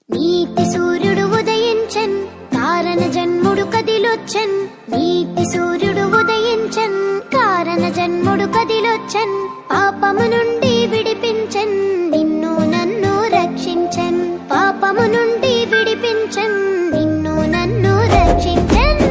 నీతి సూర్యుడు ఉదయించన్, కారణ జన్ముడు కదిలొచ్చన్. నీతి సూర్యుడు ఉదయించన్, కారణ జన్ముడు కదిలొచ్చన్. పాపము నుండి విడిపించన్, నిన్ను నన్ను రక్షించన్. పాపము నుండి విడిపించన్, నిన్ను నన్ను రక్షించన్.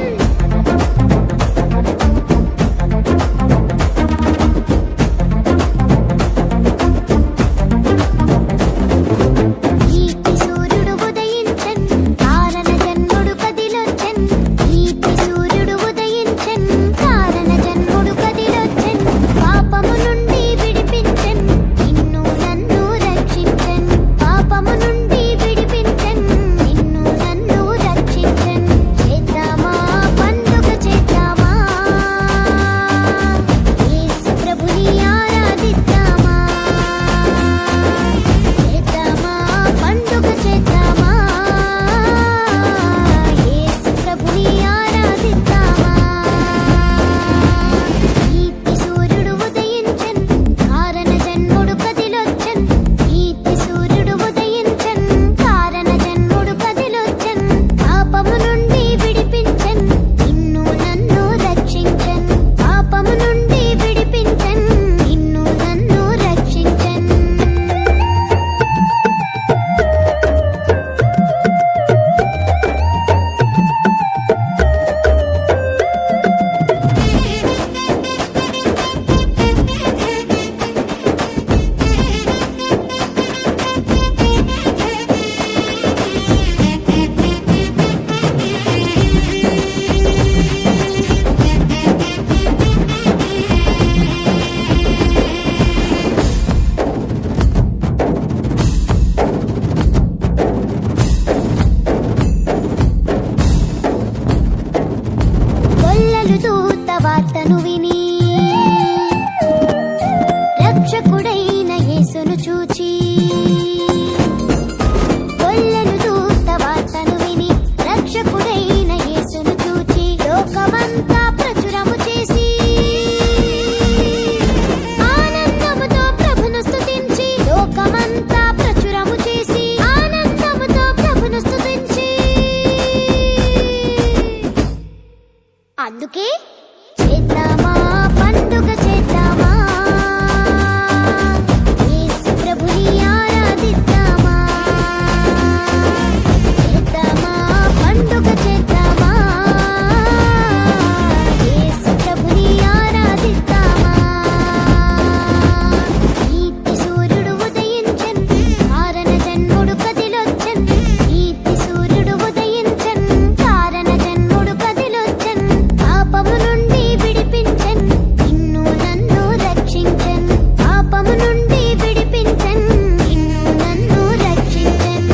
వార్తను విని రక్షకుడైన యేసును చూచి, కొల్లలు దూత వార్తను విని రక్షకుడైన యేసును చూచి, లోకమంతా ప్రచురము చేసి ఆనందముతో ప్రభును స్తుతించి, లోకమంతా ప్రచురము చేసి ఆనందముతో ప్రభును స్తుతించి. అందుకే చేద్దామా పండుగ చేద్దామా, యేసు ప్రభుని ఆరాధిద్దామా. చేద్దామా పండుగ చేద్దామా, యేసు ప్రభుని ఆరాధిద్దామా. నీతి సూర్యుడు ఉదయించన్, కారణ జన్ముడు కదిలొచ్చన్. నీతి సూర్యుడు ఉదయించన్, కారణ జన్ముడు కదిలొచ్చన్. పాపము నుండి విడిపించన్, నిన్ను నన్ను రక్షించన్. పాపము నుండి విడిపించన్, నిన్ను నన్ను రక్షించన్.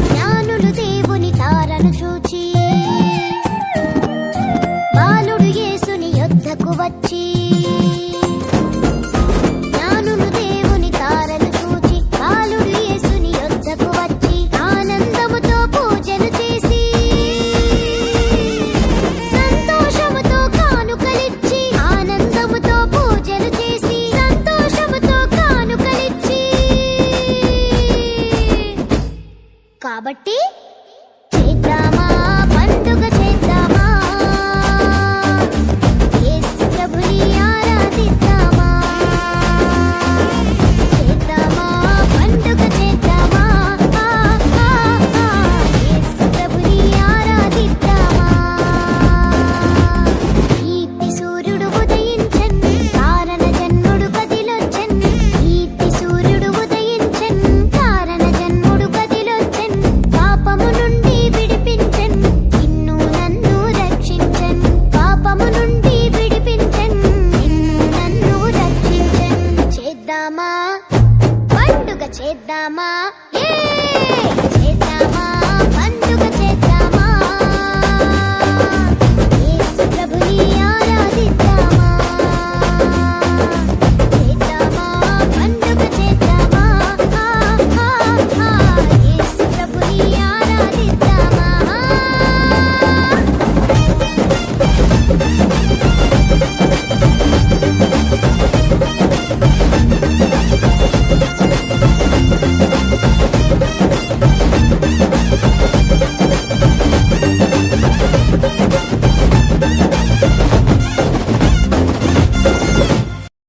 జ్ఞానులు దేవుని తారను చూచి, బాలుడు యేసుని యొద్దకు వచ్చి. జ్ఞానులు దేవుని తారను చూచి, బాలుడు యేసుని యొద్దకు వచ్చి ఆనందముతో పూజలు చేసి, సంతోషముతో కానుకలిచ్చి. ఆనందముతో పూజలు చేసి సంతోషముతో కానుకలిచ్చి. కాబట్టి చేద్దామా పండుగ చేద్దామా, యేసు ప్రభుని